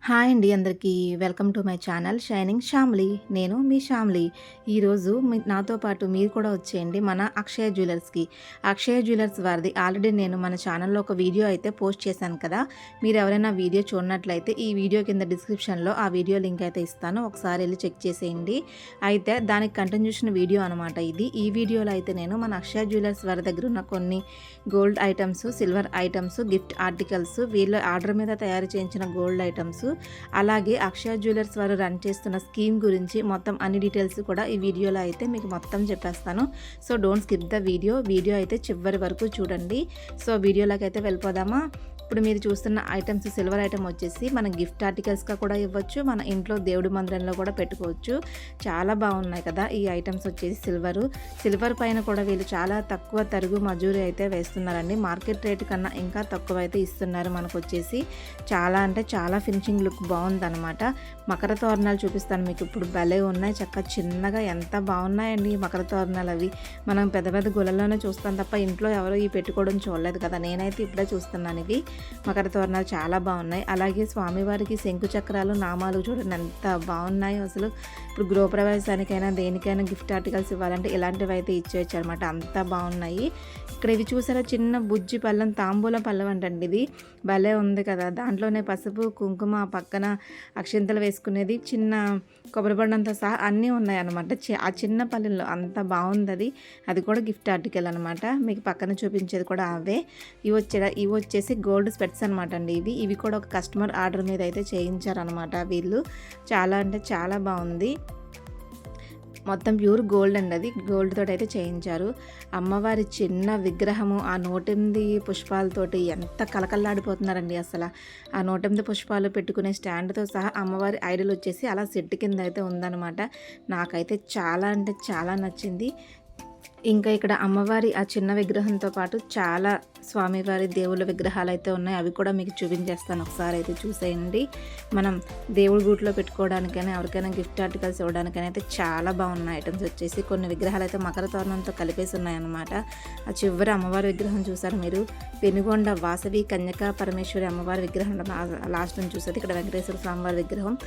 Hi అండి అందరికీ. Welcome to my channel shining Shyamli. నేను మీ శ్యామ్లీ. ఈరోజు నాతో పాటు మీరు కూడా వచ్చేయండి మన అక్షయ జ్యువెలర్స్‌కి. అక్షయ జ్యువెలర్స్ వారిది ఆల్రెడీ నేను మన ఛానల్‌లో ఒక వీడియో అయితే పోస్ట్ చేశాను కదా! మీరు ఎవరైనా వీడియో చూడనట్లయితే ఈ వీడియో కింద డిస్క్రిప్షన్‌లో ఆ వీడియో లింక్ అయితే ఇస్తాను. ఒకసారి వెళ్లి చెక్ చేసేయండి. అయితే దానికి కంటిన్యూషన్ వీడియో అనమాట ఇది. ఈ వీడియోలో అయితే నేను మన అక్షయ జ్యువెలర్స్ వారి దగ్గర ఉన్న కొన్ని gold items, silver items, gift articles, వీళ్ళ ఆర్డర్ మీద తయారు చేయించిన గోల్డ్ ఐటమ్స్, అలాగే అక్షయ జ్యువెలర్స్ వారు రన్ చేస్తున్న స్కీమ్ గురించి మొత్తం అన్ని డీటెయిల్స్ కూడా ఈ వీడియోలో అయితే మీకు మొత్తం చెప్పేస్తాను. So don't skip the video అయితే చివరి వరకు చూడండి. సో వీడియోలోకి అయితే వెళ్ళిపోదామా. ఇప్పుడు మీరు చూస్తున్న ఐటమ్స్ సిల్వర్ ఐటమ్ వచ్చేసి మన గిఫ్ట్ ఆర్టికల్స్గా కూడా ఇవ్వచ్చు, మన ఇంట్లో దేవుడి మందిరంలో కూడా పెట్టుకోవచ్చు. చాలా బాగున్నాయి కదా ఈ ఐటమ్స్ వచ్చేసి. సిల్వర్ పైన కూడా వీళ్ళు చాలా తక్కువ తరుగు మజూరీ అయితే వేస్తున్నారండి. మార్కెట్ రేట్ కన్నా ఇంకా తక్కువ అయితే ఇస్తున్నారు మనకు వచ్చేసి. చాలా అంటే చాలా ఫినిషింగ్ లుక్ బాగుందన్నమాట. మకర తోరణాలు చూపిస్తాను మీకు. ఇప్పుడు భలే ఉన్నాయి, చక్కగా చిన్నగా ఎంత బాగున్నాయండి ఈ మకర తోరణాలు. అవి మనం పెద్ద పెద్ద గుళ్ళల్లోనే చూస్తాం తప్ప ఇంట్లో ఎవరో ఈ పెట్టుకోవడం చూడలేదు కదా. నేనైతే ఇప్పుడే చూస్తున్నాను ఇవి. మకర తోరణాలు చాలా బాగున్నాయి. అలాగే స్వామివారికి శంకు చక్రాలు, నామాలు చూడండి ఎంత బాగున్నాయో అసలు. ఇప్పుడు గృహప్రవేశానికైనా దేనికైనా గిఫ్ట్ ఆర్టికల్స్ ఇవ్వాలంటే ఇలాంటివి అయితే ఇచ్చేయచ్చు అనమాట. అంత బాగున్నాయి. ఇక్కడ ఇవి చూసారా, చిన్న బుజ్జి పళ్ళం, తాంబూలం పళ్ళం అంటండి ఇది. భలే ఉంది కదా. దాంట్లోనే పసుపు, కుంకుమ, పక్కన అక్షింతలు వేసుకునేది, చిన్న కొబ్బరి బండంతో సహా అన్నీ ఉన్నాయి అనమాట. ఆ చిన్న పల్లెల్లో అంత బాగుంది అది. అది కూడా గిఫ్ట్ ఆర్టికల్ అనమాట. మీకు పక్కన చూపించేది కూడా అవే. ఇవి వచ్చేసి గోల్డ్ స్పెట్స్ అనమాట అండి. ఇవి కూడా ఒక కస్టమర్ ఆర్డర్ మీద అయితే చేయించారనమాట వీళ్ళు. చాలా అంటే చాలా బాగుంది. మొత్తం ప్యూర్ గోల్డ్ అండి, అది గోల్డ్ తోటి అయితే చేయించారు. అమ్మవారి చిన్న విగ్రహము ఆ 108 పుష్పాలతోటి ఎంత కలకల్లాడిపోతున్నారండి అసలు. ఆ 108 పుష్పాలు పెట్టుకునే స్టాండ్తో సహా అమ్మవారి ఐడల్ వచ్చేసి అలా సెట్ కింద అయితే ఉందన్నమాట. నాకైతే చాలా అంటే చాలా నచ్చింది. ఇంకా ఇక్కడ అమ్మవారి ఆ చిన్న విగ్రహంతో పాటు చాలా స్వామివారి దేవుళ్ళ విగ్రహాలు అయితే ఉన్నాయి. అవి కూడా మీకు చూపించేస్తాను, ఒకసారి అయితే చూసేయండి. మనం దేవుడి గూట్లో పెట్టుకోవడానికైనా ఎవరికైనా గిఫ్ట్ ఆర్టికల్స్ ఇవ్వడానికైనా అయితే చాలా బాగున్నాయి ఐటమ్స్ వచ్చేసి. కొన్ని విగ్రహాలు అయితే మకర తోరణంతో కలిపేసి ఉన్నాయన్నమాట. ఆ చివరి అమ్మవారి విగ్రహం చూసారు మీరు, పెనుగొండ వాసవి కన్యకా పరమేశ్వరి అమ్మవారి విగ్రహం లాస్ట్ నుంచి చూసేది. ఇక్కడ వెంకటేశ్వర స్వామివారి విగ్రహం,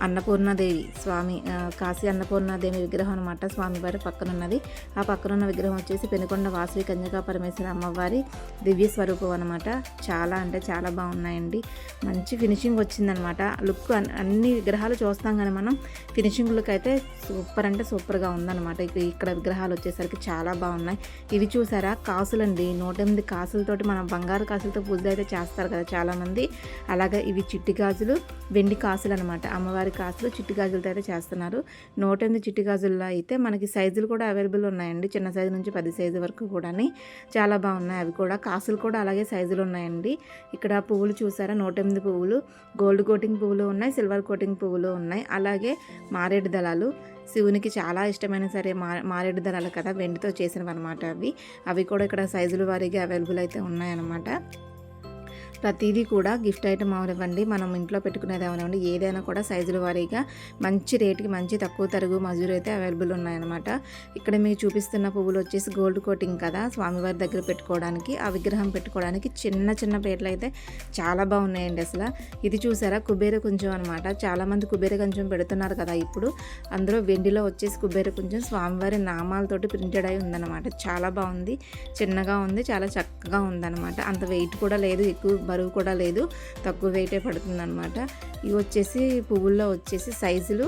అన్నపూర్ణాదేవి స్వామి, కాశీ అన్నపూర్ణాదేవి విగ్రహం అనమాట స్వామివారి పక్కన ఉన్నది. ఆ పక్కనున్న విగ్రహం వచ్చేసి పెనుకొండ వాసవి కన్యకా పరమేశ్వరి అమ్మవారి దివ్య స్వరూపం అనమాట. చాలా అంటే చాలా బాగున్నాయండి. మంచి ఫినిషింగ్ వచ్చిందనమాట. లుక్ అన్ని విగ్రహాలు చూస్తాం కానీ మనం ఫినిషింగ్ లుక్ అయితే సూపర్ అంటే సూపర్గా ఉందన్నమాట. ఇక్కడ విగ్రహాలు వచ్చేసరికి చాలా బాగున్నాయి. ఇవి చూసారా, కాసులండి. 108 కాసులతోటి మనం బంగారు కాసులతో పూజ అయితే చేస్తారు కదా చాలామంది. అలాగే ఇవి చిట్టి గాజులు, వెండి కాసులు అనమాట. అమ్మవారి కాసులు చిట్టి గాజులతో అయితే చేస్తున్నారు. 108 చిట్టి గాజుల్లో అయితే మనకి సైజులు కూడా అవైలబుల్ ఉన్నాయండి. చిన్న సైజు నుంచి 10 సైజు వరకు కూడా చాలా బాగున్నాయి. అవి కూడా కాసులు కూడా అలాగే సైజులు ఉన్నాయండి. ఇక్కడ పువ్వులు చూసారా, 108 పువ్వులు, గోల్డ్ కోటింగ్ పువ్వులు ఉన్నాయి, సిల్వర్ కోటింగ్ పువ్వులు ఉన్నాయి. అలాగే మారేడు దళాలు, శివునికి చాలా ఇష్టమైన సరే మారేడు దళాలు కదా, వెండితో చేసినవి అనమాట. అవి కూడా ఇక్కడ సైజుల వారీగా అవైలబుల్ అయితే ఉన్నాయన్నమాట. ప్రతిదీ కూడా గిఫ్ట్ ఐటమ్ అవనివ్వండి, మనం ఇంట్లో పెట్టుకునేది అవనివ్వండి, ఏదైనా కూడా సైజుల వారీగా మంచి రేటుకి మంచి తక్కువ తరుగు మజూరు అయితే అవైలబుల్ ఉన్నాయన్నమాట. ఇక్కడ మీకు చూపిస్తున్న పువ్వులు వచ్చేసి గోల్డ్ కోటింగ్ కదా, స్వామివారి దగ్గర పెట్టుకోవడానికి, ఆ విగ్రహం పెట్టుకోవడానికి చిన్న చిన్న ప్లేట్లు అయితే చాలా బాగున్నాయండి అసలు. ఇది చూసారా, కుబేర కుంచం అనమాట. చాలామంది కుబేర కుంచం పెడుతున్నారు కదా ఇప్పుడు. అందులో వెండిలో వచ్చేసి కుబేర కుంచం స్వామివారి నామాలతోటి ప్రింటెడ్ అయి ఉందన్నమాట. చాలా బాగుంది, చిన్నగా ఉంది, చాలా చక్కగా ఉందన్నమాట. అంత వెయిట్ కూడా లేదు, ఎక్కువ బరువు కూడా లేదు, తక్కువ వెయిటే పడుతుంది అనమాట. ఇవి వచ్చేసి పువ్వుల్లో వచ్చేసి సైజులు,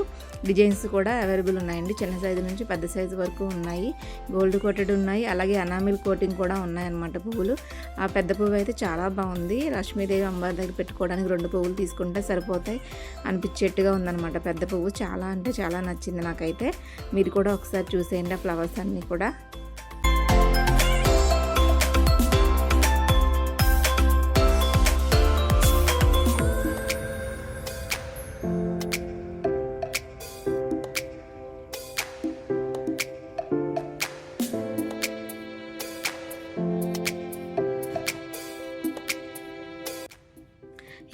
డిజైన్స్ కూడా అవైలబుల్ ఉన్నాయండి. చిన్న సైజు నుంచి పెద్ద సైజు వరకు ఉన్నాయి. గోల్డ్ కోటెడ్ ఉన్నాయి, అలాగే అనామిల్ కోటింగ్ కూడా ఉన్నాయన్నమాట పువ్వులు. ఆ పెద్ద పువ్వు అయితే చాలా బాగుంది. లక్ష్మీదేవి అమ్మవారి దగ్గర పెట్టుకోవడానికి 2 పువ్వులు తీసుకుంటే సరిపోతాయి అనిపించేట్టుగా ఉందన్నమాట. పెద్ద పువ్వు చాలా అంటే చాలా నచ్చింది నాకైతే. మీరు కూడా ఒకసారి చూసేయండి ఆ ఫ్లవర్స్ అన్నీ కూడా.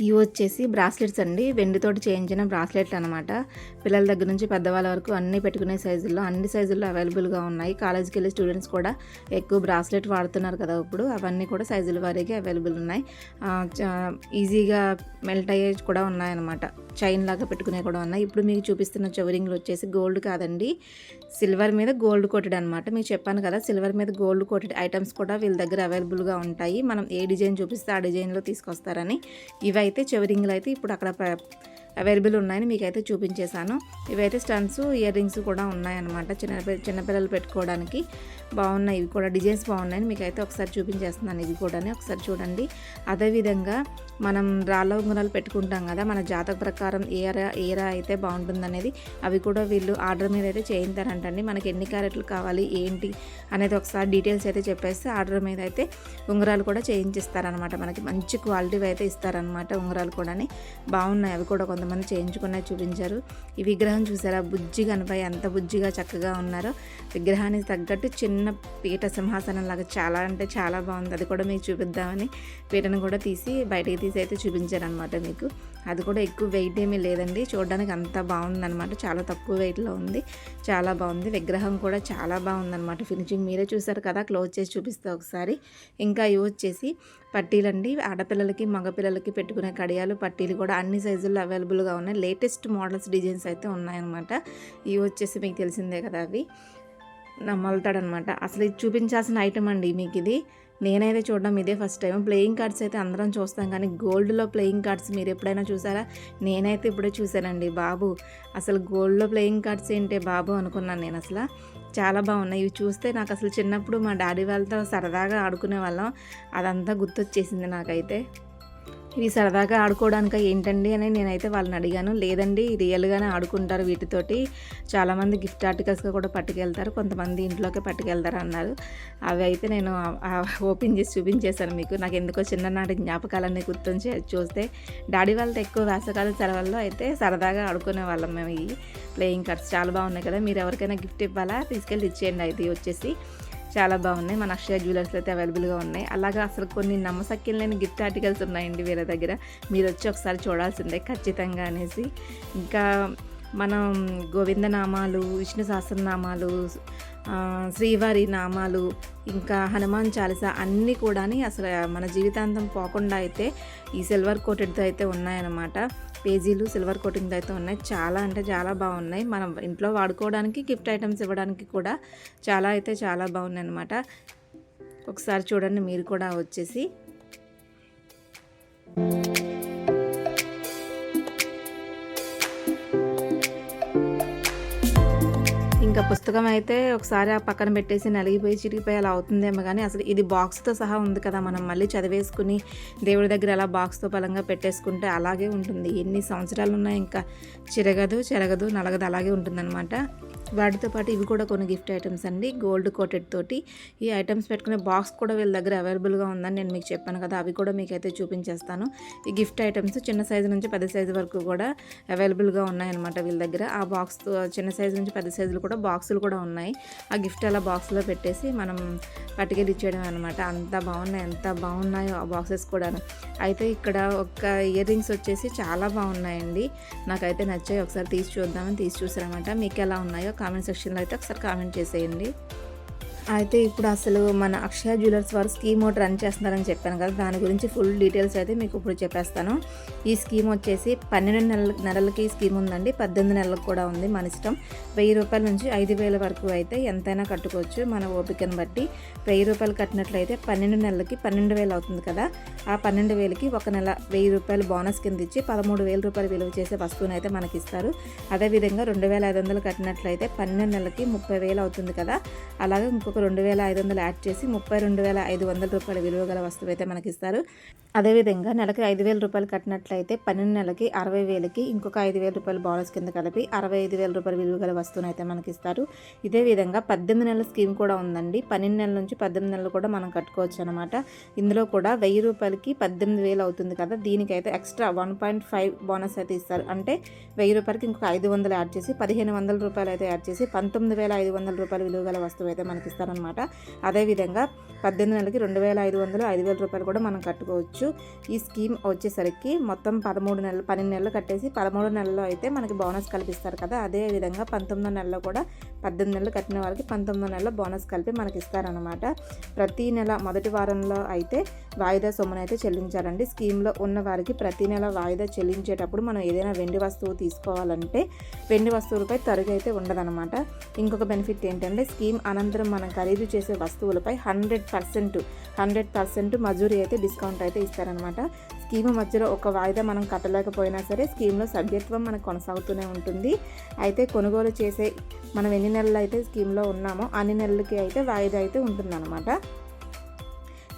ఈ ఇవి వచ్చేసి బ్రాస్లెట్స్ అండి. వెండితోటి చేయించిన బ్రాస్లెట్లు అనమాట. పిల్లల దగ్గర నుంచి పెద్దవాళ్ళ వరకు అన్నీ పెట్టుకునే సైజుల్లో, అన్ని సైజుల్లో అవైలబుల్గా ఉన్నాయి. కాలేజీకి వెళ్ళే స్టూడెంట్స్ కూడా ఎక్కువ బ్రాస్లెట్ వాడుతున్నారు కదా ఇప్పుడు. అవన్నీ కూడా సైజుల వారీగా అవైలబుల్ ఉన్నాయి. ఈజీగా మెల్ట్ అయ్యే కూడా ఉన్నాయన్నమాట. చైన్ లాగా పెట్టుకునే కూడా ఉన్నాయి. ఇప్పుడు మీకు చూపిస్తున్న చెవరింగ్లు వచ్చేసి గోల్డ్ కాదండి, సిల్వర్ మీద గోల్డ్ కోటెడ్ అనమాట. మీకు చెప్పాను కదా, సిల్వర్ మీద గోల్డ్ కోటెడ్ ఐటమ్స్ కూడా వీళ్ళ దగ్గర అవైలబుల్గా ఉంటాయి. మనం ఏ డిజైన్ చూపిస్తే ఆ డిజైన్లో తీసుకొస్తారని. ఇవైతే చెవరింగ్లు అయితే ఇప్పుడు అక్కడ అవైలబుల్ ఉన్నాయని మీకైతే చూపించేశాను. ఇవైతే స్టన్స్, ఇయర్ రింగ్స్ కూడా ఉన్నాయన్నమాట. చిన్నపిల్లలు పెట్టుకోవడానికి బాగున్నాయి. ఇవి కూడా డిజైన్స్ బాగున్నాయని మీకైతే ఒకసారి చూపించేస్తున్నాను. ఇవి కూడా ఒకసారి చూడండి. అదేవిధంగా మనం రాళ్ళ ఉంగరాలు పెట్టుకుంటాం కదా, మన జాతక ప్రకారం ఏరా అయితే బాగుంటుందనేది అవి కూడా వీళ్ళు ఆర్డర్ మీద అయితే చేయించారంటండి. మనకి ఎన్ని క్యారెట్లు కావాలి ఏంటి అనేది ఒకసారి డీటెయిల్స్ అయితే చెప్పేస్తే ఆర్డర్ మీద అయితే ఉంగరాలు కూడా చేయించిస్తారనమాట. మనకి మంచి క్వాలిటీ అయితే ఇస్తారనమాట. ఉంగరాలు కూడా బాగున్నాయి. అవి కూడా కొంతమంది చేయించుకునే చూపించారు. ఈ విగ్రహం చూసారా, బుజ్జి కనపై ఎంత బుజ్జిగా చక్కగా ఉన్నారో. విగ్రహానికి తగ్గట్టు చిన్న పీట సింహాసనం లాగా చాలా అంటే చాలా బాగుంది. అది కూడా మీకు చూపిద్దామని పీటను కూడా తీసి బయటకి తీసి అయితే చూపించారనమాట మీకు. అది కూడా ఎక్కువ వెయిట్ ఏమీ లేదండి, చూడడానికి అంత బాగుందనమాట. చాలా తక్కువ వెయిట్లో ఉంది, చాలా బాగుంది. విగ్రహం కూడా చాలా బాగుందనమాట. ఫినిషింగ్ మీరే చూసారు కదా, క్లోజ్ చేసి చూపిస్తే ఒకసారి. ఇంకా ఇవి వచ్చేసి పట్టీలండి. ఆడపిల్లలకి మగపిల్లలకి పెట్టుకునే కడియాలు, పట్టీలు కూడా అన్ని సైజుల్లో అవైలబుల్గా ఉన్నాయి. లేటెస్ట్ మోడల్స్ డిజైన్స్ అయితే ఉన్నాయన్నమాట. ఇవి వచ్చేసి మీకు తెలిసిందే కదా, అవి నమ్మలుతాడనమాట. అసలు ఇది చూపించాల్సిన ఐటమ్ అండి మీకు ఇది. నేనైతే చూడడం ఇదే ఫస్ట్ టైం. ప్లేయింగ్ కార్డ్స్ అయితే అందరం చూస్తాం, కానీ గోల్డ్లో ప్లేయింగ్ కార్డ్స్ మీరు ఎప్పుడైనా చూసారా? నేనైతే ఇప్పుడే చూశానండి బాబు. అసలు గోల్డ్లో ప్లేయింగ్ కార్డ్స్ ఏంటే బాబు అనుకున్నాను నేను. అసలు చాలా బాగున్నాయి. ఇవి చూస్తే నాకు అసలు చిన్నప్పుడు మా డాడీ వాళ్ళతో సరదాగా ఆడుకునే వాళ్ళం, అదంతా గుర్తొచ్చేసింది నాకైతే. ఇవి సరదాగా ఆడుకోవడానికి ఏంటండి అని నేనైతే వాళ్ళని అడిగాను. లేదండి, రియల్గానే ఆడుకుంటారు వీటితోటి, చాలామంది గిఫ్ట్ ఆర్టికల్స్గా కూడా పట్టుకెళ్తారు, కొంతమంది ఇంట్లోకి పట్టుకెళ్తారు అన్నారు. అవి అయితే నేను ఓపెన్ చేసి చూపించేశాను మీకు. నాకు ఎందుకో చిన్ననాటి జ్ఞాపకాలన్నీ గుర్తొచ్చి చూస్తే డాడీ వాళ్ళతో ఎక్కువ వేసవకాలం సెలవుల్లో అయితే సరదాగా ఆడుకునే వాళ్ళం మేము. ఈ ప్లేయింగ్ కార్డ్స్ చాలా బాగున్నాయి కదా, మీరు ఎవరికైనా గిఫ్ట్ ఇవ్వాలా తీసుకెళ్ళి ఇచ్చేయండి. అయితే వచ్చేసి చాలా బాగున్నాయి. మన అక్షయ జ్యువెలర్స్లో అయితే అవైలబుల్గా ఉన్నాయి. అలాగా అసలు కొన్ని నమ్మశక్యం లేని గిఫ్ట్ ఆర్టికల్స్ ఉన్నాయండి వీళ్ళ దగ్గర, మీరు వచ్చి ఒకసారి చూడాల్సిందే ఖచ్చితంగా అనేసి. ఇంకా మనం గోవిందనామాలు, విష్ణు సహస్రనామాలు, శ్రీవారి నామాలు, ఇంకా హనుమాన్ చాలీస అన్నీ కూడా అసలు మన జీవితాంతం పోకుండా అయితే ఈ సిల్వర్ కోటెడ్తో అయితే ఉన్నాయన్నమాట. పేజీలు సిల్వర్ కోటింగ్తో అయితే ఉన్నాయి. చాలా అంటే చాలా బాగున్నాయి. మనం ఇంట్లో వాడుకోవడానికి, గిఫ్ట్ ఐటమ్స్ ఇవ్వడానికి కూడా చాలా అయితే చాలా బాగున్నాయి అన్నమాట. ఒకసారి చూడండి మీరు కూడా వచ్చేసి. ఇంకా పుస్తకం అయితే ఒకసారి ఆ పక్కన పెట్టేసి నలిగిపోయి చిరిగిపోయి అలా అవుతుందేమో, కానీ అసలు ఇది బాక్స్తో సహా ఉంది కదా, మనం మళ్ళీ చదివేసుకుని దేవుడి దగ్గర అలా బాక్స్తో బలంగా పెట్టేసుకుంటే అలాగే ఉంటుంది. ఎన్ని సంవత్సరాలు ఉన్నా ఇంకా చెరగదు నలగదు, అలాగే ఉంటుందన్నమాట. వాటితో పాటు ఇవి కూడా కొన్ని గిఫ్ట్ ఐటమ్స్ అండి, గోల్డ్ కోటెడ్ తోటి. ఈ ఐటమ్స్ పెట్టుకునే బాక్స్ కూడా వీళ్ళ దగ్గర అవైలబుల్గా ఉందని నేను మీకు చెప్పాను కదా, అవి కూడా మీకైతే చూపించేస్తాను. ఈ గిఫ్ట్ ఐటమ్స్ చిన్న సైజు నుంచి పెద్ద సైజు వరకు కూడా అవైలబుల్గా ఉన్నాయన్నమాట వీళ్ళ దగ్గర. ఆ బాక్స్ చిన్న సైజు నుంచి పెద్ద సైజులు కూడా బాక్సులు కూడా ఉన్నాయి. ఆ గిఫ్ట్ అలా బాక్స్లో పెట్టేసి మనం పట్టుకెళ్ళి ఇచ్చేయడం అనమాట. అంత బాగున్నాయి, ఎంత బాగున్నాయో ఆ బాక్సెస్ కూడా. అయితే ఇక్కడ ఒక ఇయర్ రింగ్స్ వచ్చేసి చాలా బాగున్నాయండి, నాకైతే నచ్చాయి. ఒకసారి తీసి చూద్దామని తీసి చూసారనమాట. మీకు ఎలా ఉన్నాయో కామెంట్ సెక్షన్లో అయితే ఒకసారి కామెంట్ చేసేయండి. అయితే ఇప్పుడు అసలు మన అక్షయ జ్యువెలర్స్ వారు స్కీమ్ ఒకటి రన్ చేస్తున్నారని చెప్పాను కదా, దాని గురించి ఫుల్ డీటెయిల్స్ అయితే మీకు ఇప్పుడు చెప్పేస్తాను. ఈ స్కీమ్ వచ్చేసి 12 నెలలకి స్కీమ్ ఉందండి, 18 నెలలకు కూడా ఉంది. మన ఇష్టం. 1000 రూపాయల నుంచి 5000 వరకు అయితే ఎంతైనా కట్టుకోవచ్చు మన ఓపికను బట్టి. 1000 రూపాయలు కట్టినట్లయితే 12 నెలలకి 12000 అవుతుంది కదా, ఆ 12000కి ఒక నెల 1000 రూపాయలు బోనస్ కింద ఇచ్చి 13000 రూపాయలు విలువ చేసే వస్తువుని అయితే మనకి ఇస్తారు. అదేవిధంగా 2500 కట్టినట్లయితే 12 నెలలకి 30000 అవుతుంది కదా, అలాగే ఇంకొక 2500 యాడ్ చేసి 32500 రూపాయల విలువ గల వస్తువు అయితే మనకి ఇస్తారు. అదేవిధంగా నెలకి 5000 రూపాయలు కట్టినట్లయితే 12 నెలలకి 60000కి ఇంకొక 5000 రూపాయలు బోనస్ కింద కలిపి 65000 రూపాయల విలువ గల వస్తువుని అయితే మనకి ఇస్తారు. ఇదే విధంగా 18 నెలల స్కీమ్ కూడా ఉందండి. 12 నెలల నుంచి 18 నెలలు కూడా మనం కట్టుకోవచ్చు అనమాట. ఇందులో కూడా 1000 రూపాయలకి 18000 అవుతుంది కదా, దీనికైతే ఎక్స్ట్రా 1.5 బోనస్ అయితే ఇస్తారు. అంటే 1000 రూపాయలకి ఇంకొక 500 యాడ్ చేసి 1500 రూపాయలు అయితే యాడ్ చేసి 19500 రూపాయల విలువ గల వస్తువు అయితే మనకి ఇస్తారనమాట. అదేవిధంగా 18 నెలలకి 2500, 5000 రూపాయలు కూడా మనం కట్టుకోవచ్చు. ఈ స్కీమ్ వచ్చేసరికి మొత్తం 13 నెలలు, 12 నెలలు కట్టేసి 13 నెలల్లో అయితే మనకి బోనస్ కల్పిస్తారు కదా, అదే విధంగా 19 నెలల్లో కూడా 18 నెలలు కట్టిన వాళ్ళకి 19 నెలల బోనస్ కలిపి మనకి ఇస్తారనమాట. ప్రతి నెల మొదటి వారంలో అయితే వాయిదా సొమ్మును అయితే చెల్లించాలండి. స్కీమ్లో ఉన్న వారికి ప్రతి నెల వాయిదా చెల్లించేటప్పుడు మనం ఏదైనా వెండి వస్తువు తీసుకోవాలంటే వెండి వస్తువులపై తరుగు అయితే ఉండదన్నమాట. ఇంకొక బెనిఫిట్ ఏంటంటే స్కీమ్ అనంతరం మనం ఖరీదు చేసే వస్తువులపై 100% మజూరీ అయితే డిస్కౌంట్ అయితే ఇస్తారనమాట. స్కీమ్ మధ్యలో ఒక వాయిదా మనం కట్టలేకపోయినా సరే స్కీమ్లో సభ్యత్వం మనకు కొనసాగుతూనే ఉంటుంది. అయితే కొనుగోలు చేసే మనం ఎన్ని నెలలు అయితే స్కీమ్లో ఉన్నామో అన్ని నెలలకి అయితే వాయిదా అయితే ఉంటుందన్నమాట.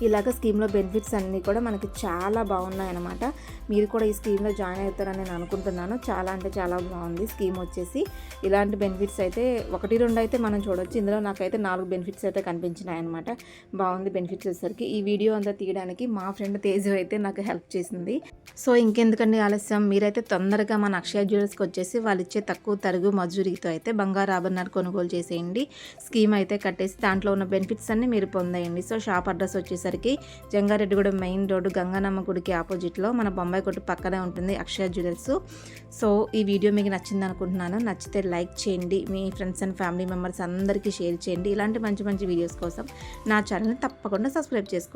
ఇలాగ స్కీమ్లో బెనిఫిట్స్ అన్నీ కూడా మనకి చాలా బాగున్నాయి అన్నమాట. మీరు కూడా ఈ స్కీమ్లో జాయిన్ అవుతారని నేను అనుకుంటున్నాను. చాలా అంటే చాలా బాగుంది స్కీమ్ వచ్చేసి. ఇలాంటి బెనిఫిట్స్ అయితే 1, 2 అయితే మనం చూడవచ్చు. ఇందులో నాకైతే 4 బెనిఫిట్స్ అయితే కనిపించినాయి అనమాట. బాగుంది బెనిఫిట్స్ వచ్చేసరికి. ఈ వీడియో అంతా తీయడానికి మా ఫ్రెండ్ తేజు అయితే నాకు హెల్ప్ చేసింది. సో ఇంకెందుకండి ఆలస్యం, మీరైతే తొందరగా మన అక్షయ జ్యువెలర్స్కి వచ్చేసి వాళ్ళు ఇచ్చే తక్కువ తరుగు మజూరీతో అయితే బంగారు ఆభరణాలు కొనుగోలు చేసేయండి. స్కీమ్ అయితే కట్టేసి దాంట్లో ఉన్న బెనిఫిట్స్ అన్నీ మీరు పొందేయండి. సో షాప్ అడ్రస్ వచ్చేసరికి జంగారెడ్డిగూడెం మెయిన్ రోడ్డు గంగానమ్మ గుడికి ఆపోజిట్లో మన బొంబాయి కొట్టు పక్కనే ఉంటుంది అక్షయ జ్యువెలర్స్. సో ఈ వీడియో మీకు నచ్చింది అనుకుంటున్నాను. నచ్చితే లైక్ చేయండి, మీ ఫ్రెండ్స్ అండ్ ఫ్యామిలీ మెంబర్స్ అందరికీ షేర్ చేయండి. ఇలాంటి మంచి మంచి వీడియోస్ కోసం నా ఛానల్ని తప్పకుండా సబ్స్క్రైబ్ చేసుకోండి.